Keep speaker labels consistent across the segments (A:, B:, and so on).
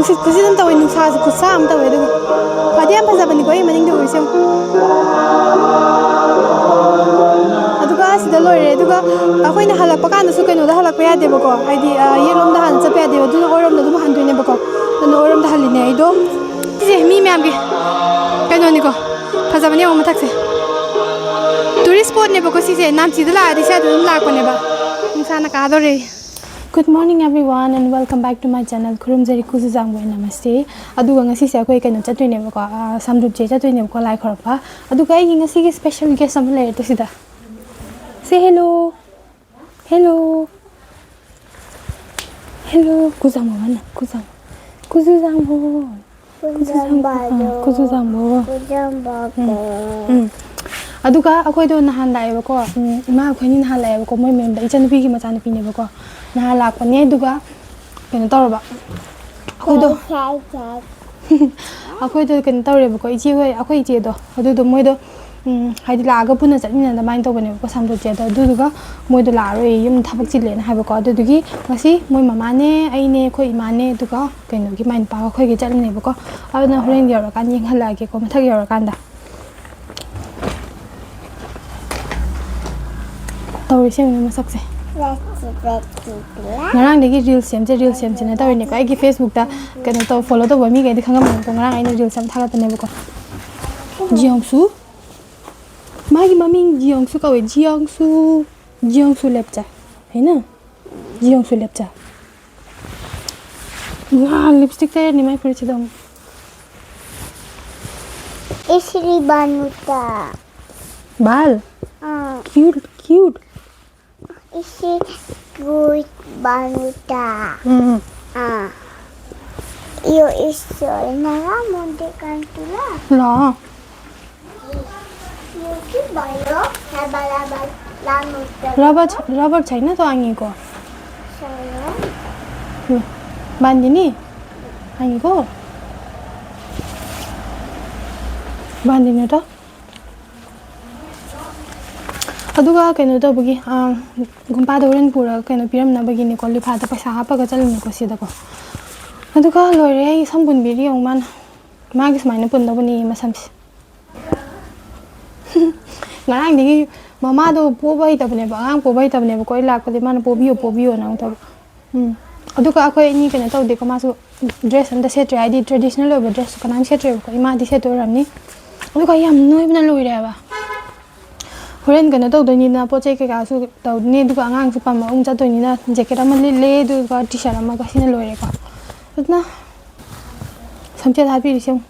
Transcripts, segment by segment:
A: Nusit kasi nang tawin nung sa kusam tawin itu. Pwede ang pasaban ko yung maning doon siya. Aduga sida lore aduga akoy na halak pa kan su kaino da halak pa ya deba ko. Haidi yelom da han sa pa deba du orom da dum han doine ba ko. No orom da haline ai do. Tise mi myam gi. Kaino ni ko. Pasaban ni o matak se. Tourist spot ne ba ko si se Namchi da la di sa dum la ko ne ba. Insana ka do re. Good morning everyone and welcome back to my channel khurumba namaste aduga ngasi se akoi kaino chatwine ba ko samdruptse chatwine ko lai khorpa aduga ai ngasi gi special guest am le to sida say hello hello hello kuzamo mana kuzamo aduga akoi do nahan lai ba ko ima akoi ni nahan lai ba ko moi mem da ichan bi gi machan pi ne ba ko nahan la ko ne aduga kena tor ba akoi do kena tor ba ko ichi hoi akoi ichi do adu do moi do haidi la ga puna chatmina da main to bane ko samdruptse do aduga moi do la roi yum thabak chi le na ha ba ko adu gi ngasi moi mama ne ai ne khoi ima ne aduga keno gi main pa khoi gi chatmine ba ko aduna horen gi ra kan yeng hala ge ko mathak yor kan da tawri sem ni masak se ngarang degi reels sem se na tawri ne ko ai gi Facebook da keno to follow to ba mi ge di khangam ko ngarang ai ne reels sam thaga tane ba ko jiangsu magi maming jiangsu ka we jiangsu lepcha haina jiangsu lepcha wow lipstick ta ni mai puri chidam
B: isri banuta
A: bal cute
B: isi good banuta yo iso na monte kantula
A: la
B: yo ki bayo balabal lanuta
A: rubber chaina to angi ko
B: saya
A: bandini angi ko bandini to aduga kaino to bagi gumpa da oren pura kaino piram na bagi ni ko lifa da paisa ha pa ga chal ni ko sida ko aduga lore ai sambun biri ong man magi smaina pun da bani masam ngarang digi mama do po bai ta bane ba ang po bai ta bane ko ila ko de man po biyo na to aduga akoi ni kaino to de ko masu dress and the set ID traditional over dress ko nan set ko ima di set ram ni aduga yam noi bana loi ra ba horen gana to do ni na po che ke ga su to ni du ka ngang su pa ma ung cha to ni na jacket am le du ka t-shirt am ka sin lo re ko na samche da bi ri sim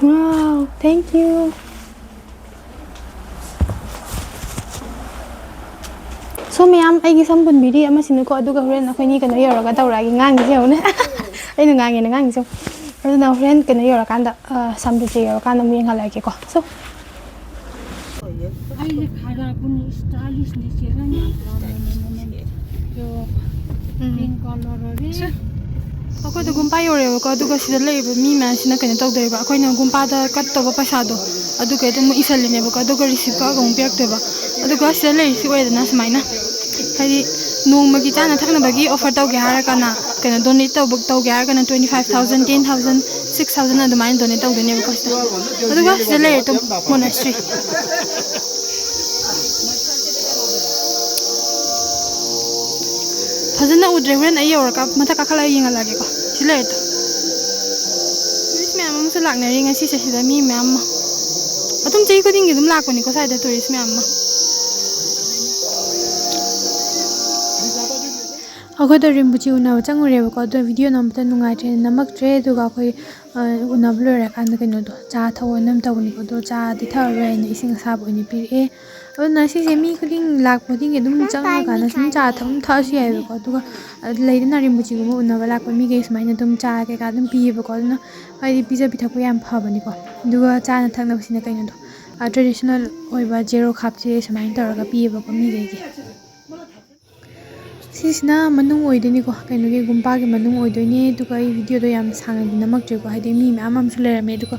A: wow thank you so ma'am ai gi sambun biri ama sin ko aduga horen akoi ni kana yoro ga tawra gi ngang gi ne ai na ngang so aduna horen kana yoro kan da samdruptse yoro kan mu yeng hala ke ko so
C: ai le khara puni stylish ni chera ni yo pink color re
A: akoi da gumpa yore ko aduga sida lei ba mi man sina kana taw dei ba akoi na gumpa da kat to ba paisa do aduga de mu isal ne ba ko aduga receive ka gong pek de ba aduga sida lei si oi da na smaina hai nong magi chana thakna bagi offer taw ge hara kana kana donate taw book taw ge hara kana 25000 10000 6000 adu main donate taw de ne ko sta aduga sida lei to monastery fazana udre wen ai yor ka mata ka khala yinga lage ko sile to tourist me am su lak na ringa si se sida mi me am atum chei ko dingi dum lak ko ni ko sai da tourist me am akoi da rimbuchi una chang re ko do video nam ta nungai tre namak tre du ga koi una blur kan da kino do cha thaw nam taw ni ko do cha di thar re ni ising sa bo ni pi e na si se mi khuding lak po ding dum chang ka na sum cha tham tha si ai ko du ga lei na rimbuchi go una wala ko mi ge smai na dum cha ke ka dum pi ba ko na ai di pizza pitha ko yam pha ba ni ko du ga cha na thak na sina kai na do traditional oi ba zero khap che smai tar ga pi ba ko mi ge ge sisna manung oideni ko kaino ge gumpa ge manung oidoni du ka video do yam sang di namak je ko haide mi me amam su le me du ko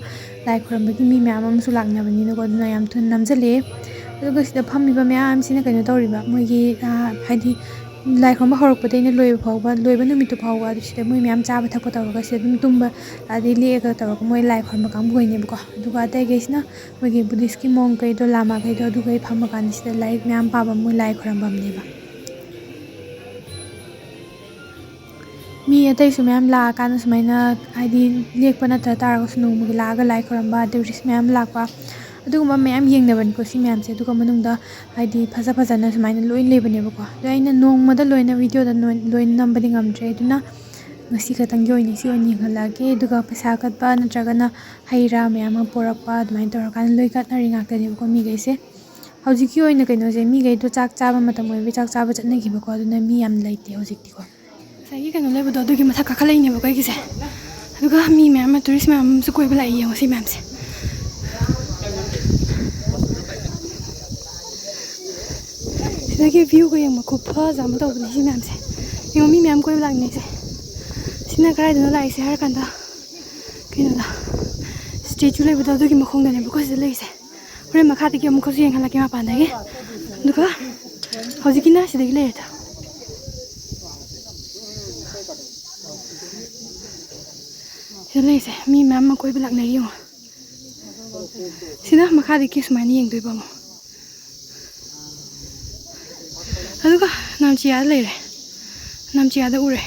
A: like from bagi mi me amam su lang na bani no ko na yam thun nam jale ꯑꯗꯨꯒ ꯁꯤꯗ ꯐꯝꯃꯤꯕ ꯃꯌꯥꯝꯁꯤꯅ ꯀꯩꯅꯣ ꯇꯧꯔꯤꯕ ꯃꯣꯏꯒꯤ ꯍꯥꯏꯗꯤ ꯂꯥꯏ ꯈꯨꯔꯨꯝꯕ ꯍꯧꯔꯛꯄꯗꯩꯅ ꯂꯣꯏꯕ ꯐꯥꯎꯕ ꯂꯣꯏꯕ ꯅꯨꯃꯤꯠꯇꯨ ꯐꯥꯎꯕ ꯑꯗꯨ ꯁꯤꯗ ꯃꯣꯏ ꯃꯌꯥꯝ ꯆꯥꯕ ꯊꯛꯄ ꯇꯧꯔꯒ ꯁꯤꯗ ꯑꯗꯨꯝ ꯇꯨꯝꯕ ꯑꯗꯩ ꯂꯦꯛꯑꯒ ꯇꯧꯔꯒ ꯃꯣꯏ ꯂꯥꯏ ꯈꯨꯔꯨꯝꯕ ꯀꯥꯡꯕꯨꯈꯩꯅꯦꯕꯀꯣ ꯑꯗꯨꯒ ꯑꯇꯩꯈꯩꯁꯤꯅ ꯃꯣꯏꯒꯤ ꯕꯨꯙꯤꯁꯀꯤ ꯃꯣꯡꯈꯩꯗꯣ ꯂꯥꯃꯥꯈꯩꯗꯣ ꯑꯗꯨꯈꯩ ꯐꯝꯃꯀꯥꯟꯗ ꯁꯤꯗ ꯂꯥꯏꯔꯤꯛ ꯃꯌꯥꯝ ꯄꯥꯕ ꯃꯣꯏ ꯂꯥꯏ ꯈꯨꯔꯝꯐꯝꯅꯦꯕ ꯃꯤ ꯑꯇꯩꯁꯨ ꯃꯌꯥꯝ ꯂꯥꯛꯑꯀꯥꯟꯗ ꯁꯨꯃꯥꯏꯅ ꯍꯥꯏꯗꯤ ꯂꯦꯛꯄ ꯅꯠꯇ꯭ꯔ ꯇꯥꯔꯒꯁꯨ ꯅꯣꯡꯃꯒꯤ ꯂꯥꯛꯑꯒ ꯂꯥꯏ ꯈꯨꯔꯝꯕ ꯇꯨꯔꯤꯁ ꯃꯌꯥꯝ ꯂꯥꯛꯄ ꯑꯗꯨꯒꯨꯝꯕ ꯃꯌꯥꯝ ꯌꯦꯡꯅꯕꯅꯤꯀꯣ ꯁꯤ ꯃꯌꯥꯝꯁꯦ ꯑꯗꯨꯒ ꯃꯅꯨꯡꯗ ꯍꯥꯏꯗꯤ ꯐꯖꯅ ꯁꯨꯃꯥꯏꯅ ꯂꯣꯏ ꯂꯩꯕꯅꯦꯕꯀꯣ ꯑꯗꯣ ꯑꯩꯅ ꯅꯣꯡꯃꯗ ꯂꯣꯏꯅ ꯚꯤꯗꯤꯑꯣꯗ ꯂꯣꯏꯅ ꯅꯝꯕꯗꯤ ꯉꯝꯗ꯭ꯔꯦ ꯑꯗꯨꯅ ꯉꯁꯤ ꯈꯛꯇꯪꯒꯤ ꯑꯣꯏꯅ ꯁꯤ ꯑꯣꯏꯅ ꯌꯦꯡꯍꯜꯂꯛꯑꯒꯦ ꯑꯗꯨꯒ ꯄꯩꯁꯥ ꯀꯠꯄ ꯅꯠꯇ꯭ꯔꯒꯅ ꯍꯩ ꯔꯥ ꯃꯌꯥꯝ ꯑꯃ ꯄꯣꯔꯛꯄ ꯑꯗꯨꯃꯥꯏꯅ ꯇꯧꯔꯀꯥꯟꯗ ꯂꯣꯏ ꯀꯠꯅꯔꯤ ꯉꯥꯛꯇꯅꯦꯕꯀꯣ ꯃꯤꯈꯩꯁꯦ ꯍꯧꯖꯤꯛꯀꯤ ꯑꯣꯏꯅ ꯀꯩꯅꯣꯁꯦ ꯃꯤꯈꯩꯗꯣ ꯆꯥꯛ ꯆꯥꯕ ꯃꯇꯝ ꯑꯣꯏꯕꯒꯤ ꯆꯥꯛ ꯆꯥꯕ ꯆꯠꯅꯈꯤꯕꯀꯣ ꯑꯗꯨꯅ ꯃꯤ ꯌꯥꯝ ꯂꯩꯇꯦ ꯍꯧꯖꯤꯛꯇꯤꯀꯣ ꯉꯁꯥꯏꯒꯤ ꯀꯩꯅꯣ ꯂꯩꯕꯗꯣ ꯑꯗꯨꯒꯤ ꯃꯊꯛ ꯀꯥꯈꯠꯂꯛꯏꯅꯦꯕꯀꯣ ꯑꯩꯒꯤꯁꯦ ꯑꯗꯨꯒ ꯃꯤ ꯃꯌꯥꯝ ꯑꯃ ꯇꯨꯔꯤꯁ ꯃꯌꯥꯝ ꯑꯃꯁꯨ ꯀꯣꯏꯕ ꯂꯥꯛꯏ ꯌꯦꯡꯉꯣ ꯁꯤ ꯃꯌꯥꯝꯁꯦ ꯁꯤꯗꯒꯤ ꯚ꯭ꯌꯨꯒ ꯌꯦꯡꯕ ꯈꯨꯐꯖ ꯑꯃ ꯇꯧꯕꯅꯦ ꯁꯤ ꯃꯌꯥꯝꯁꯦ ꯌꯦꯡꯉꯣ ꯃꯤ ꯃꯌꯥꯝ ꯀꯣꯏꯕ ꯂꯥꯛꯅꯩꯁꯦ ꯁꯤꯅ ꯀꯗꯥꯏꯗꯅꯣ ꯂꯥꯛꯏꯁꯦ ꯍꯥꯏꯔ ꯀꯥꯟꯗ ꯀꯩꯅꯣꯗ ꯁ꯭ꯇꯦꯆꯨ ꯂꯩꯕꯗꯣ ꯑꯗꯨꯒꯤ ꯃꯈꯣꯡꯗꯅꯦꯕꯀꯣ ꯁꯤꯗ ꯂꯩꯔꯤꯁꯦ ꯍꯣꯔꯦꯟ ꯃꯈꯥꯗꯒꯤ ꯑꯃꯨꯛꯀꯁꯨ ꯌꯦꯡꯍꯜꯂꯛꯀꯦ ꯃꯄꯥꯟꯗꯒꯤ ꯑꯗꯨꯒ ꯍꯧꯖꯤꯛꯀꯤꯅ ꯁꯤꯗꯒꯤ ꯂꯩꯔꯦꯗ ꯁꯤꯗ ꯂꯩꯔꯤꯁꯦ ꯃꯤ ꯃꯌꯥꯝ ꯑꯃ ꯀꯣꯏꯕ ꯂꯥꯛꯅꯔꯤ ꯌꯦꯡꯉꯣ ꯁꯤꯅ ꯃꯈꯥꯗꯒꯤ ꯁꯨꯃꯥꯏꯅ ꯌꯦꯡꯗꯣꯏꯕ ꯑꯃꯨꯛ ꯑꯗꯨꯒ ꯅꯥꯝꯆꯤꯌꯥꯗ ꯂꯩꯔꯦ ꯅꯥꯝꯆꯤꯌꯥꯗ ꯎꯔꯦ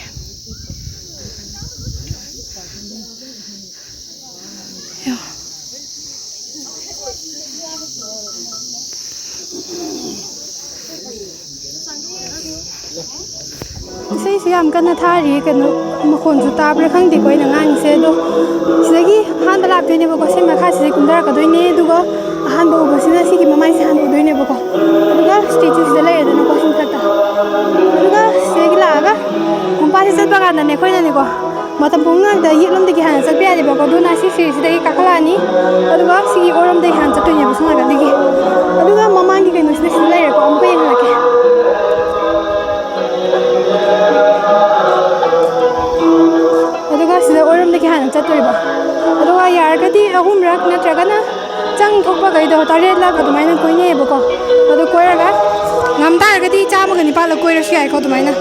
A: ꯏꯁꯩꯁꯨ ꯌꯥꯝ ꯀꯟꯅ ꯊꯥꯔꯤ ꯀꯩꯅꯣ ꯃꯈꯣꯟꯁꯨ ꯇꯥꯕ꯭ꯔꯥ ꯈꯪꯗꯦꯀꯣ ꯑꯩꯅ ꯉꯥꯡꯉꯤꯁꯦ ꯑꯗꯣ ꯁꯤꯗꯒꯤ ꯑꯍꯥꯟꯕ ꯂꯥꯛꯇꯣꯏꯅꯦꯕꯀꯣ ꯁꯤ ꯃꯈꯥꯁꯤꯗꯒꯤ ꯀꯨꯝꯊꯔꯛꯀꯗꯣꯏꯅꯦ ꯑꯗꯨꯒ ꯑꯍꯥꯟꯕ ꯎꯕꯁꯤꯅ ꯁꯤꯒꯤ ꯃꯃꯥꯏꯁꯦ ꯍꯥꯟꯅ ꯎꯗꯣꯏꯅꯦꯕꯀꯣ ꯑꯗꯨꯒ ꯁ꯭ꯇꯦꯆꯨꯁꯤꯗ ꯂꯩꯔꯦꯗꯅꯀꯣ ꯁꯤ ꯃꯊꯛꯇ ꯑꯗꯨꯒ ꯁꯤꯗꯒꯤ ꯂꯥꯛꯑꯒ ꯒꯨꯝꯄꯥꯁꯦ ꯆꯠꯄ ꯀꯥꯟꯗꯅꯦ ꯑꯩꯈꯣꯏꯅꯅꯦꯀꯣ ꯃꯇꯝ ꯄꯨꯝꯅꯃꯛꯇ ꯌꯦꯠꯂꯣꯝꯗꯒꯤ ꯍꯥꯟꯅ ꯆꯠꯄ ꯌꯥꯗꯦꯕꯀꯣ ꯑꯗꯨꯅ ꯁꯤ ꯁꯤꯔꯤꯁꯤꯗꯒꯤ ꯀꯥꯈꯠꯂꯛꯑꯅꯤ ꯑꯗꯨꯒ ꯁꯤꯒꯤ ꯑꯣꯏꯔꯣꯝꯗꯒꯤ ꯍꯥꯟꯅ ꯆꯠꯇꯣꯏꯅꯦꯕ ꯁꯣꯝ ꯅꯥꯀꯟꯗꯒꯤ ꯑꯗꯨꯒ ꯃꯃꯥꯡꯒꯤ ꯀꯩꯅꯣꯁꯤꯅ ꯁꯤꯗ ꯂꯩꯔꯦꯀꯣ ꯑꯃꯨꯛꯀ ꯌꯦꯡꯍꯜꯂꯛꯀꯦ ꯑꯗꯨꯒ ꯁꯤꯗ ꯑꯣꯏꯔꯣꯝꯗꯒꯤ ꯍꯥꯟꯅ ꯆꯠꯇꯣꯏꯕ ꯑꯗꯨꯒ ꯌꯥꯔꯒꯗꯤ 3ꯔꯛ ꯅꯠꯇ꯭ꯔꯒꯅ ꯆꯪ ꯊꯣꯛꯄꯈꯩꯗꯣ 7ꯂꯛ ꯑꯗꯨꯃꯥꯏꯅ ꯀꯣꯏꯅꯩꯌꯦꯕꯀꯣ ꯑꯗꯨ ꯀꯣꯏꯔꯒ ꯉꯝ ꯇꯥꯔꯒꯗꯤ 104ꯂꯛ ꯀꯣꯏꯔꯁꯨ ꯌꯥꯏꯀꯣ ꯑꯗꯨꯃꯥꯏꯅ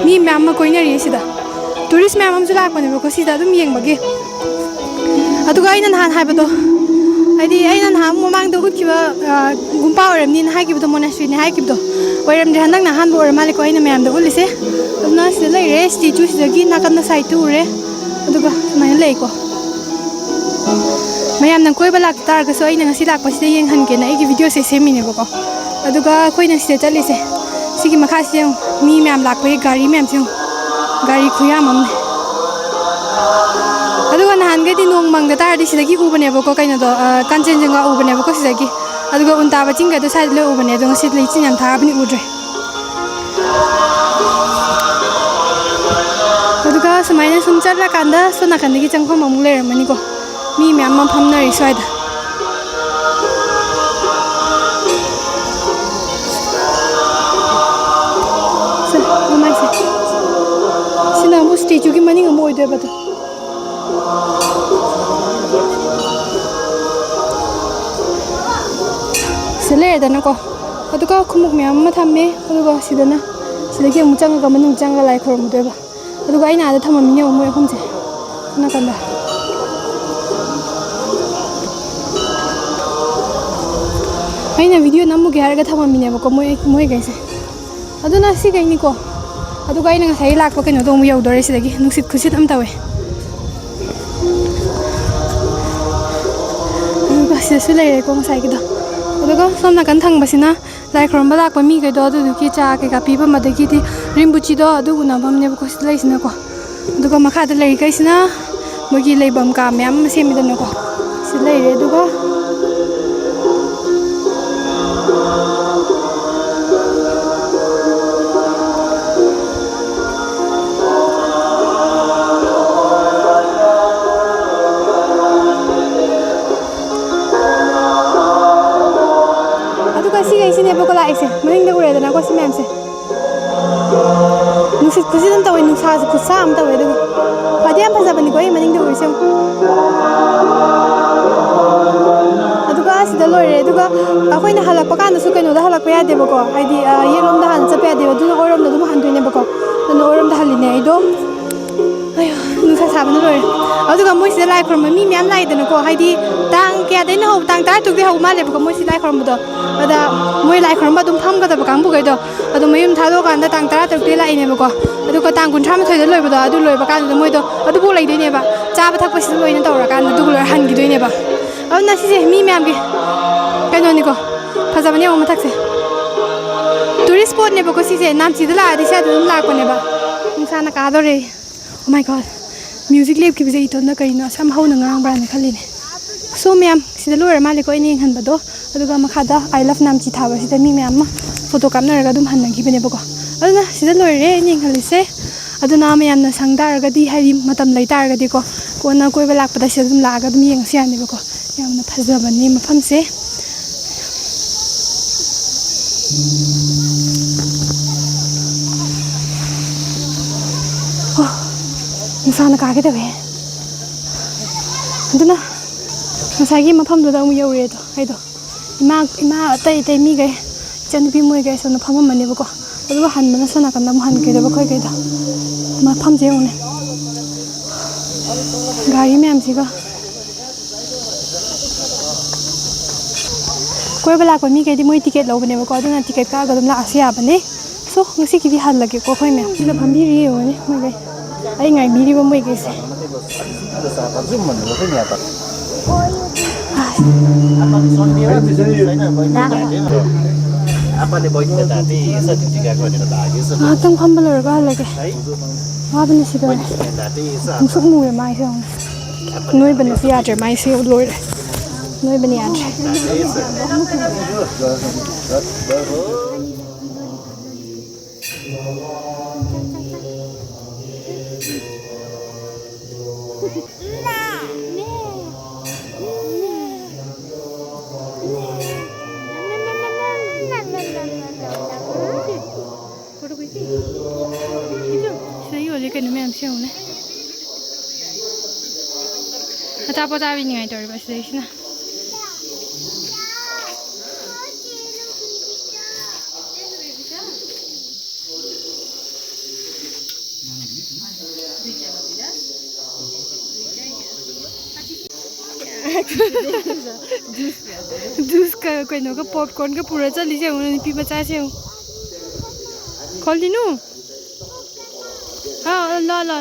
A: ꯃꯤ ꯃꯌꯥꯝ ꯑꯃ ꯀꯣꯏꯅꯔꯤꯌꯦ ꯁꯤꯗ ꯇꯨꯔꯤꯁ ꯃꯌꯥꯝ ꯑꯃꯁꯨ ꯂꯥꯛꯄꯅꯦꯕꯀꯣ ꯁꯤꯗ ꯑꯗꯨꯝ ꯌꯦꯡꯕꯒꯤ ꯑꯗꯨꯒ ꯑꯩꯅ ꯅꯍꯥꯟ ꯍꯥꯏꯕꯗꯣ ꯍꯥꯏꯗꯤ ꯑꯩꯅ ꯅꯍꯥꯟ ꯃꯃꯥꯡꯗ ꯎꯠꯈꯤꯕ ꯒꯨꯝꯄꯥ ꯑꯣꯏꯔꯝꯅꯤꯅ ꯍꯥꯏꯈꯤꯕꯗꯣ ꯃꯣꯅꯦꯁꯇ꯭ꯔꯤꯅꯦ ꯍꯥꯏꯈꯤꯕꯗꯣ ꯑꯣꯏꯔꯝꯗ꯭ꯔꯦ ꯍꯟꯗꯛꯅ ꯑꯍꯥꯟꯕ ꯑꯣꯏꯔ ꯃꯥꯜꯂꯦꯀꯣ ꯑꯩꯅ ꯃꯌꯥꯝꯗ ꯎꯠꯂꯤꯁꯦ ꯑꯗꯨꯅ ꯁꯤꯗ ꯂꯩꯔꯦ ꯁ꯭ꯇꯦꯆꯨ ꯁꯤꯗꯒꯤ ꯅꯥꯀꯟꯗ ꯁꯥꯏꯗꯇ ꯎꯔꯦ ꯑꯗꯨꯒ ꯁꯨꯃꯥꯏꯅ ꯂꯩꯀꯣ ꯃꯌꯥꯝꯅ ꯀꯣꯏꯕ ꯂꯥꯛꯇ ꯇꯥꯔꯒꯁꯨ ꯑꯩꯅ ꯉꯁꯤ ꯂꯥꯛꯄꯁꯤꯗ ꯌꯦꯡꯍꯟꯒꯦꯅ ꯑꯩꯒꯤ ꯚꯤꯗꯤꯑꯣꯁꯦ ꯁꯦꯝꯃꯤꯅꯦꯕꯀꯣ ꯑꯗꯨꯒ ꯑꯩꯈꯣꯏꯅ ꯁꯤꯗ ꯆꯠꯂꯤꯁꯦ ꯁꯤꯒꯤ ꯃꯈꯥꯁꯤꯗ ꯌꯦꯡꯉꯨ ꯃꯤ ꯃꯌꯥꯝ ꯂꯥꯛꯄꯒꯤ ꯒꯥꯔꯤ ꯃꯌꯥꯝꯁꯦ ꯌꯦꯡꯉꯨ ꯒꯥꯔꯤ ꯈꯨꯌꯥꯝ ꯑꯃꯅꯦ ꯑꯗꯨꯒ ꯅꯍꯥꯟꯒꯩꯗꯤ ꯅꯣꯡ ꯃꯪꯗ ꯇꯥꯔꯗꯤ ꯁꯤꯗꯒꯤ ꯎꯕꯅꯦꯕꯀꯣ ꯀꯩꯅꯣꯗꯣ ꯀꯥꯟꯆꯦꯟꯖꯪꯒ ꯎꯕꯅꯦꯕꯀꯣ ꯁꯤꯗꯒꯤ ꯑꯗꯨꯒ ꯎꯟ ꯇꯥꯕ ꯆꯤꯡꯒꯗꯣ ꯁ꯭ꯋꯥꯏꯗ ꯂꯣꯏ ꯎꯕꯅꯦ ꯑꯗꯣ ꯉꯁꯤ ꯂꯩꯆꯤꯟ ꯌꯥꯝ ꯊꯥꯕꯅꯤ ꯎꯗ꯭ꯔꯦ ꯑꯗꯨꯒ ꯁꯨꯃꯥꯏꯅ ꯁꯨꯝ ꯆꯠꯂꯀꯥꯟꯗ ꯁꯣꯝ ꯅꯥꯀꯟꯗꯒꯤ ꯆꯪꯐꯝ ꯑꯃꯨꯛ ꯂꯩꯔꯝꯃꯅꯤꯀꯣ ꯃꯤ ꯃꯌꯥꯝ ꯑꯃ ꯐꯝꯅꯔꯤ ꯁ꯭ꯋꯥꯏꯗ ꯃꯃꯥꯏꯁꯦ ꯁꯤꯅ ꯑꯃꯨꯛ ꯁ꯭ꯇꯦꯆꯨꯒꯤ ꯃꯅꯤꯡ ꯑꯃꯨꯛ ꯑꯣꯏꯗꯣꯏꯕ ꯑꯗꯣ ꯁꯤꯗ ꯂꯩꯔꯦꯗꯅꯀꯣ ꯑꯗꯨꯒ ꯈꯨꯃꯨꯛ ꯃꯌꯥꯝ ꯑꯃ ꯊꯝꯃꯦ ꯑꯗꯨꯒ ꯁꯤꯗꯒꯤ ꯑꯃꯨꯛ ꯆꯪꯉꯒ ꯃꯅꯨꯡ ꯆꯪꯉꯒ ꯂꯥꯏ ꯈꯨꯔꯨꯝꯗꯣꯏꯕ ꯑꯗꯨꯒ ꯑꯩꯅ ꯑꯥꯗ ꯊꯝꯃꯝꯃꯤꯅꯦꯕ ꯃꯣꯏ ꯑꯍꯨꯝꯁꯦ ꯅꯥꯀꯟꯗ ꯑꯩꯅ ꯚꯤꯗꯤꯑꯣ ꯅꯝꯃꯨꯒꯦ ꯍꯥꯏꯔꯒ ꯊꯝꯃꯝꯃꯤꯅꯦꯕꯀꯣ ꯃꯣꯏꯈꯩꯁꯦ ꯑꯗꯨꯅ ꯁꯤꯈꯩꯅꯤꯀꯣ ꯑꯗꯨꯒ ꯑꯩꯅ ꯉꯁꯥꯏ ꯂꯥꯛꯄ ꯀꯩꯅꯣꯗꯣ ꯑꯃꯨꯛ ꯌꯧꯗꯣꯔꯦ ꯁꯤꯗꯒꯤ ꯅꯨꯡꯁꯤꯠ ꯈꯨꯁꯤꯠ ꯑꯃ ꯇꯧꯋꯦ ꯑꯗꯨꯒ ꯁꯤꯗꯁꯨ ꯂꯩꯔꯦꯀꯣ ꯉꯁꯥꯏꯒꯤꯗꯣ ꯑꯗꯨꯒ ꯁꯣꯝ ꯅꯥꯀꯟ ꯊꯪꯕꯁꯤꯅ ꯂꯥꯏ ꯈꯨꯔꯨꯝꯕ ꯂꯥꯛꯄ ꯃꯤꯈꯩꯗꯣ ꯑꯗꯨꯗꯨꯒꯤ ꯆꯥ ꯀꯩꯀꯥ ꯄꯤꯐꯝ ꯑꯗꯒꯤꯗꯤ ꯔꯤꯝꯕꯨꯆꯤꯗꯣ ꯑꯗꯨ ꯎꯅꯐꯝꯅꯦꯕꯀꯣ ꯁꯤꯗ ꯂꯩꯁꯤꯅꯀꯣ ꯑꯗꯨꯒ ꯃꯈꯥꯗ ꯂꯩꯔꯤꯈꯩꯁꯤꯅ ꯃꯣꯏꯒꯤ ꯂꯩꯐꯝ ꯀꯥ ꯃꯌꯥꯝ ꯑꯃ ꯁꯦꯝꯃꯤꯗꯅꯀꯣ ꯁꯤꯗ ꯂꯩꯔꯦ ꯑꯗꯨꯒ ꯁꯤꯒꯩꯁꯤꯅꯦꯕꯀꯣ ꯂꯥꯛꯏꯁꯦ ꯃꯅꯤꯡꯗ ꯎꯔꯦꯗꯅꯀꯣ ꯁꯤ ꯃꯌꯥꯝꯁꯦ ꯅꯨꯡꯁꯤꯠ ꯈꯨꯁꯤꯠ ꯑꯃ ꯇꯧꯋꯦ ꯅꯨꯡꯁꯥꯁꯨ ꯈꯨꯠꯁꯥ ꯑꯃ ꯇꯧꯋꯦ ꯑꯗꯨꯒ ꯐꯗꯤ ꯌꯥꯝ ꯐꯖꯕꯅꯤꯀꯣ ꯑꯩ ꯃꯅꯤꯡꯗ ꯎꯔꯤꯁꯦ ꯑꯗꯨꯒ sida loire aduga akoina halakpa kan su kaino da halakpa yadebako haidi yelomda han chapa yadeba duna orom da dum handoinebako duna orom da haline aido ayo nusa sabana loire aduga moi sida lai khorma mi myam lai dana ko haidi tang kya daina ho tang tar tukdi ho male bako moi sida lai khorma do ada moi lai khorma dum pham ga da bakang bu gaido adu mayum thado kan da tang tar tukdi lai ne bako aduga tang kun thama thoi da loiba do adu loiba kan da moi do adu bu lai doine ba chaba thakpa sida loina tawra kan du loi han gi doine ba adu na sise mi myam gi kaino ni ko fajabane o mathak se tourist spot ne bako sise namchi da la adi sa dum la ko ne ba nusa na ka do re oh my god music lab ki bizai ton na kaina sam hauna ngang brand khaline so myam sida loira male ko ini han bado aduga makhada I love namchi thaba sida mi myam ma photo kamna ga dum han ngi bene bako aduna sida loire ini khalise aduna myam na sangdar ga di hari matam leitar ga di ko kona koi ba lakpa da sida dum la ga dum yeng sia ni bako yamna phajabane mafam se Sana ka ke tabe aduna masagi mafam do da mu yore to ai do ima tai mi gai chan bi moi gai sona pham mane bako adu han mana sana kan da mu han ke da bako gai da mafam je une gari me am si ga koi bala ko mi gai di moi ticket lo bane bako aduna ticket ka ga dum la asia bane so ngasi ki di hal lage ko khoi me sila pham bi ri yo ne moi gai ai ngai mi ri ba moi gai se tang pham balor ga lage wa bane si ba suk mu le mai se noi bane si ater mai se lor noi bane ater Ata pa tabi ni ngai tor ba station na juice ka koi no ka popcorn ka pura chali se un pi bacha se khol dinu ha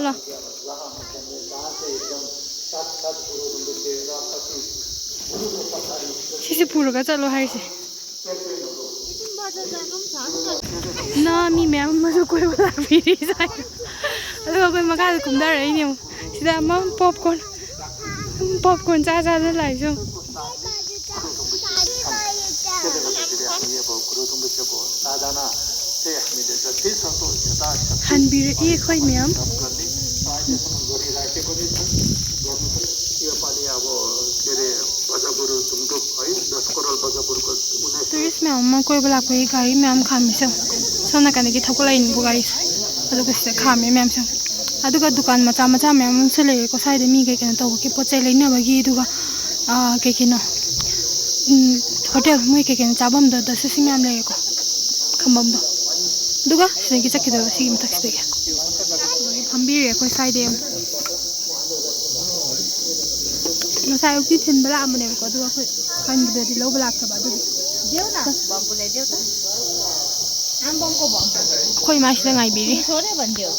A: la Sisi puro ka chalo hai se na mi me am ma so koi wala piri sai ado koi ma ka kum da rai ni sida ma popcorn cha da lai so han bir e khoi me am tourist में हम कोई बला कोई गाड़ी में हम खाम से सोना करने की थको लाइन को गाड़ी अदु को से खाम में हम से अदु का दुकान मचा में हम से ले को साइड में के के तो के पोचे लेने बगी अदु का के के न होटल में के चाबम द से सिंग हम ले को खम्बम दो अदु का से के चके दो सी में तक से हम भी रे को साइड में Masai uti tin bala amane ko do ko kan de di lo bala ka ba do deu na bom pule deu ta am bom ko bom khoi ma shi da ngai bi ri sore ban deu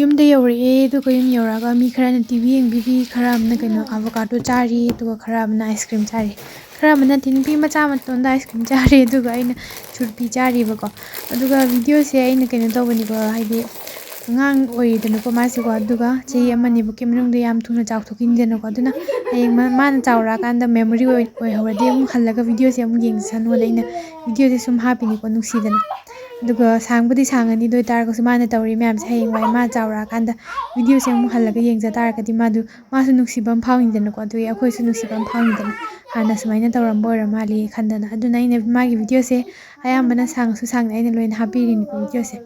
A: yum de yori do ko yum yora ga mi khara na tv yeng bi khara amna kaino avocado chari to khara amna ice cream chari khara amna tin bi macha ma ton da ice cream chari do ga ina churpi chari ba ko aduga video se ina kaino to bani ko haide ngang oi denu ko ma si ko aduga chi amani bu kim nung de yam thuna chak thokin denu ko aduna ayeng man chawra kan da memory oi hawade mu halaga video se mu yeng san wala ina video se sum happy ni ko nuksi dana aduga sangbudi sangani doi tar ko sumana tawri mem se ayeng wai ma chawra kan da video se mu halaga yeng ja tar ka di ma du ma su nuksi bam phawing denu ko adu akhoi su nuksi bam phawing denu hana sumaina tawram boira mali khandana aduna ina ma gi video se ayam bana sang su sang na ina loin happy ni ko video se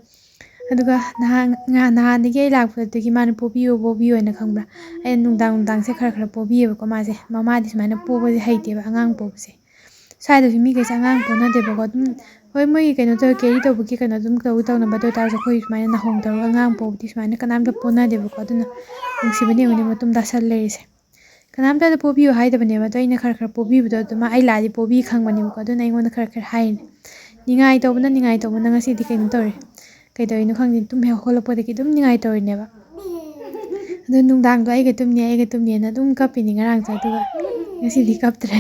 A: ꯑꯗꯨꯒ ꯅꯍꯥꯟꯗꯒꯤ ꯑꯩ ꯂꯥꯛꯄꯗꯒꯤ ꯃꯥꯅ ꯄꯣꯕꯤꯌꯣꯅ ꯈꯪꯕ꯭ꯔꯥ ꯑꯩꯅ ꯅꯨꯡꯗꯥꯡꯁꯦ ꯈꯔ ꯄꯣꯕꯤꯌꯦꯕꯀꯣ ꯃꯥꯁꯦ ꯃꯃꯥꯗꯤ ꯁꯨꯃꯥꯏꯅ ꯄꯣꯕꯁꯦ ꯍꯩꯇꯦꯕ ꯑꯉꯥꯡ ꯄꯣꯕꯁꯦ ꯁ꯭ꯋꯥꯏꯗꯁꯨ ꯃꯤꯈꯩꯁꯦ ꯑꯉꯥꯡ ꯄꯣꯅꯗꯦꯕꯀꯣ ꯑꯗꯨꯝ ꯍꯣꯏ ꯃꯣꯏꯒꯤ ꯀꯩꯅꯣ ꯀꯦꯔꯤ ꯇꯧꯕꯒꯤ ꯀꯩꯅꯣ ꯑꯗꯨꯝ ꯇꯧꯅꯕ ꯑꯗꯨ ꯑꯣꯏꯇꯥꯔꯁꯨ ꯑꯩꯈꯣꯏ ꯁꯨꯃꯥꯏꯅ ꯅꯍꯣꯡ ꯇꯧꯔꯒ ꯑꯉꯥꯡ ꯄꯣꯕꯗꯤ ꯁꯨꯃꯥꯏꯅ ꯀꯅꯥꯝꯇ ꯄꯣꯅꯗꯦꯕꯀꯣ ꯑꯗꯨꯅ ꯅꯨꯡꯁꯤꯕꯅꯦ ꯌꯦꯡꯉꯨꯅꯦ ꯃꯇꯨꯝ ꯇꯥꯁꯜ ꯂꯩꯔꯤꯁꯦ ꯀꯅꯥꯝꯇꯗ ꯄꯣꯕꯤꯌꯨ ꯍꯥꯏꯗꯕꯅꯦꯕ ꯑꯗꯣ ꯑꯩꯅ ꯈꯔ ꯄꯣꯕꯤꯕꯗꯣ ꯑꯗꯨꯝ ꯑꯩ ꯂꯥꯛꯑꯗꯤ ꯄꯣꯕꯤ ꯈꯪꯕꯅꯦꯕꯀꯣ ꯑꯗꯨꯅ ꯑꯩꯉꯣꯟꯗ ꯈꯔ ꯍꯥꯏꯔꯤꯅꯦ ꯅꯤꯡꯉꯥꯏ ꯇꯧꯕꯅ ꯉꯁꯤꯗꯤ ꯀꯩꯅꯣ ꯇꯧꯔꯦ ꯀꯩꯗꯧꯔꯤꯅꯣ ꯈꯪꯗꯦ ꯇꯨꯝ ꯍꯦꯛ ꯍꯧꯒꯠꯂꯛꯄꯗꯒꯤ ꯑꯗꯨꯝ ꯅꯤꯡꯉꯥꯏ ꯇꯧꯔꯤꯅꯦꯕ ꯑꯗꯣ ꯅꯨꯡꯗꯥꯡꯗꯣ ꯑꯩꯒ ꯇꯨꯝꯅꯦꯅ ꯑꯗꯨꯝ ꯀꯞꯄꯤꯅꯤ ꯉꯔꯥꯡꯁꯦ ꯑꯗꯨꯒ ꯉꯁꯤꯗꯤ ꯀꯞꯇ꯭ꯔꯦ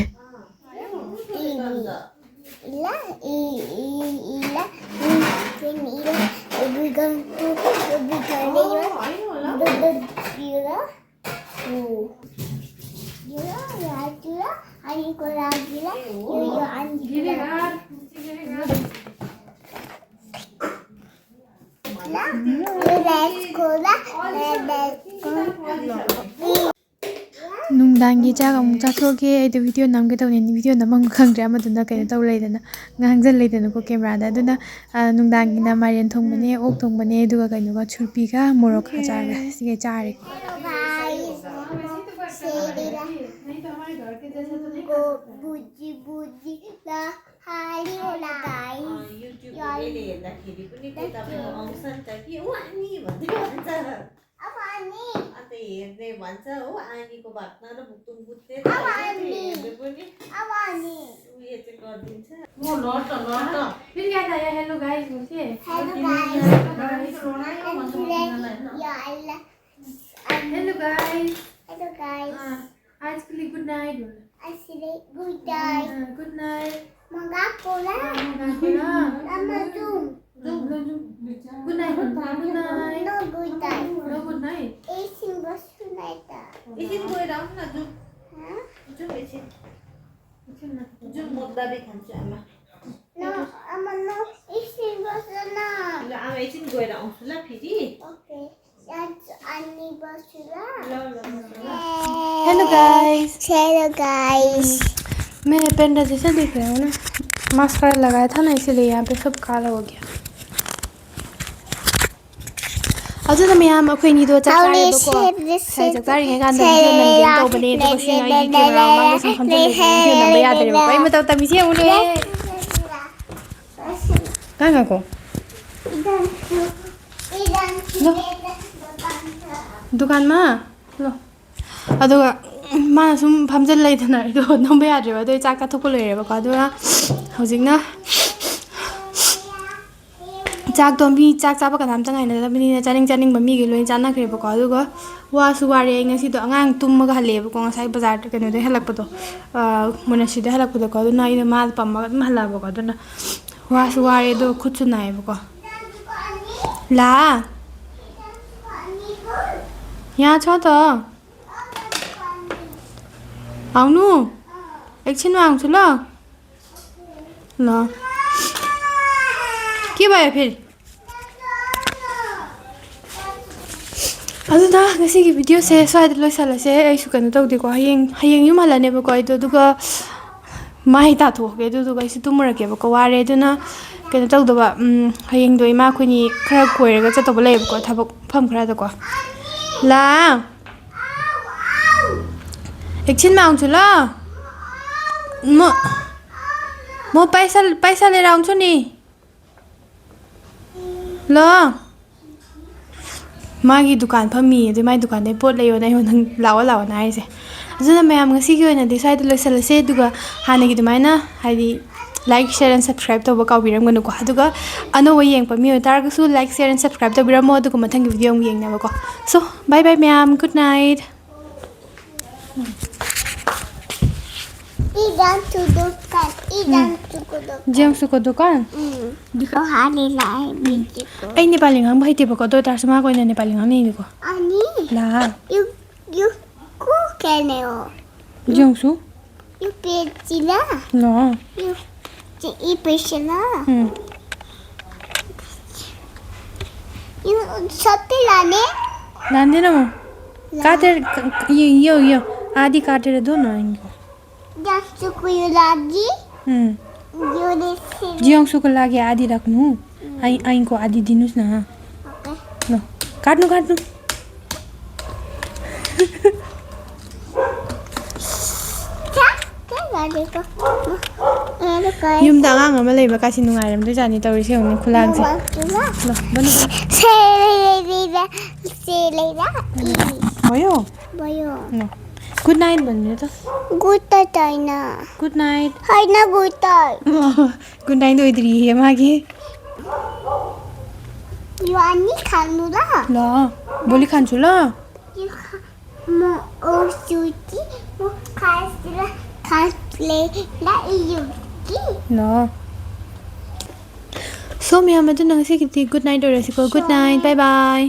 A: ꯅꯨꯡꯗꯥꯡꯒꯤ ꯆꯥꯛ ꯑꯃꯨꯛ ꯆꯥꯊꯣꯛꯑꯒꯦ ꯑꯩꯗꯣ ꯚꯤꯗꯤꯑꯣ ꯅꯝꯒꯦ ꯇꯧꯅꯤ ꯚꯤꯗꯤꯑꯣ ꯅꯝꯐꯝ ꯈꯪꯗ꯭ꯔꯦ ꯑꯃꯗꯨꯅ ꯀꯩꯅꯣ ꯇꯧ ꯂꯩꯗꯅ ꯉꯥꯡꯖꯜ ꯂꯩꯗꯅꯀꯣ ꯀꯦꯃꯦꯔꯥꯗ ꯑꯗꯨꯅ ꯅꯨꯡꯗꯥꯡꯒꯤꯅ ꯃꯥꯏꯔꯦꯟ ꯊꯣꯡꯕꯅꯦ ꯑꯣꯛ ꯊꯣꯡꯕꯅꯦ ꯑꯗꯨꯒ ꯀꯩꯅꯣꯒ ꯁꯨꯔꯄꯤꯒ ꯃꯣꯔꯣꯛꯀ ꯆꯥꯔꯒ ꯁꯤꯒꯩ ꯆꯥꯔꯦ Hello guys,
B: Hello guys.
A: आज के लिए good night
B: Good night.
A: Good night
B: Mga pula. Nama zoom.
A: Good night good night
B: No good night.
A: No good night
B: Eating was tonight.
C: एकछिन गएर आउनु न जाउँ
B: Huh?
C: जाउँ एकछिन जाउँ म दबाई खान्छु आमा
B: No, Amma no. Eating was not.
C: ल आमा एकछिन गएर आउँछु ल फेरि
B: Okay. That's anniversary.
A: Hello guys
B: Hello guys.
A: मैं पेन जैसे दिख रहा हूँ ना मास्कारा लगाया था ना इसीलिए यहाँ पे सब काला हो गया अजून मैं यहाँ अखोइनीदो चाचारेबको साइ चाचारिङै गान्दा भिडियो नम्गेन तौबने अदुगा सिना अइगि क्यामेरा मांगो सम खम्जल भिडियो नम्बा यादरेबको अइ म तौता मिसे उले काको दुकानमा ल अदुगा माना सुम फमजल लैदना इदो नम्बा यादरेबो अदुइ चाक चाथोक्पो लोइरेबको अदुगा हौजिकना चाक दोमी चाक चाबा कनामता ngainadabnina chaning मीगे लोइ चानाख्रेबको अदुगा वासु वारे ngasido angang tummaga halebको ngasai bazar keno de halakpado monastery de halakpado ko aduna ina mal pammaga dum halabako aduna wasu ware do khutsu naibको ला यहाँ छ त आउनु एकछिनमा आउँछु ल ल के भयो फेरि ꯑꯗꯨꯅ ꯉꯁꯤꯒꯤ ꯚꯤꯗꯤꯑꯣꯁꯦ ꯁ꯭ꯋꯥꯏꯗ ꯂꯣꯏꯁꯜꯂꯁꯦ ꯑꯩꯁꯨ ꯀꯩꯅꯣ ꯇꯧꯗꯦꯀꯣ ꯍꯌꯦꯡ ꯌꯨꯝ ꯍꯜꯂꯅꯦꯕꯀꯣ ꯑꯩꯗꯣ ꯑꯗꯨꯒ ꯃꯥꯏ ꯇꯥꯊꯣꯛꯑꯒꯦ ꯑꯗꯨꯗꯨꯒ ꯑꯩꯁꯨ ꯇꯨꯝꯃꯨꯔꯒꯦꯕꯀꯣ ꯋꯥꯔꯦ ꯑꯗꯨꯅ ꯀꯩꯅꯣ ꯇꯧꯗꯕ ꯍꯌꯦꯡꯗꯣ ꯏꯃꯥ ꯑꯩꯈꯣꯏꯅꯤ ꯈꯔ ꯀꯣꯏꯔꯒ ꯆꯠꯇꯧꯕ ꯂꯩꯌꯦꯕꯀꯣ ꯊꯕꯛ ꯃꯐꯝ ꯈꯔꯗꯀꯣ ला एकछिनमा आउँछु ल म पैसा लिएर आउँछु नि ल मागी दुकान फम्मी अदु माई दुकानदै पोट लैयो नै नंग लाओ ना हाइसे अजुना मयाम ngasiगी ओइनादि साइड लोइसलसे दुगा हानेगी दुमाइना हाइदि लाइक शेयर एंड सब्सक्राइब तौबा काउबिरमगनुको अदुगा अनोवा येंगपा मी ओइतारगसु लाइक शेयर एंड सब्सक्राइब तौबिरमो अदुगा मथंगी वीडियो अमु येंगनाबको सो बाय बाय मयाम good night
B: Idan to dukan.
A: जेंगसुको दुकान
B: Diko hari lai bijiko.
A: ai Nepali ngang भाइतेबको दो तारसु मा कोइना नेपाली ngang निको
B: Ani.
A: La
B: You ku keneo.
A: जेंगसु
B: You pechila.
A: ल
B: You i pechila. You sati lane.
A: लान्दैन म काटेर यो आदि काटेर दो न इनको
B: Jasu ku you lagi. You desi.
A: जियोङसुको लागि आदि राख्नु आइको आदि दिनुस् न काट्नु काट्नु ꯌꯨꯝꯗ ꯑꯉꯥꯡ ꯑꯃ ꯂꯩꯕ ꯀꯥꯁꯤ ꯅꯨꯡꯉꯥꯏꯔꯝꯗꯣꯏꯖꯥꯠꯅꯤ ꯇꯧꯔꯤꯁꯦ ꯌꯦꯡꯉꯨꯅꯦ ꯈꯨꯂꯥꯡꯁꯦ भयो गुड नाइट भन्नु त
B: गुड नाइट हैन
A: गुड नाइट
B: हैन गुड नाइट
A: गुड नाइट ओइद्री मागे
B: यो अनि खानु ल
A: ल भोलि खान्छु ल
B: म ओसुची म खासले ला इयो कि
A: ल सो म्याम त नंगसिकिति गुड नाइट ओरेसिको गुड नाइट बाय बाय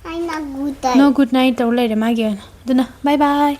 B: हैन गुड
A: नो गुड नाइट तौ लैरे मागे हैन दुना बाय बाय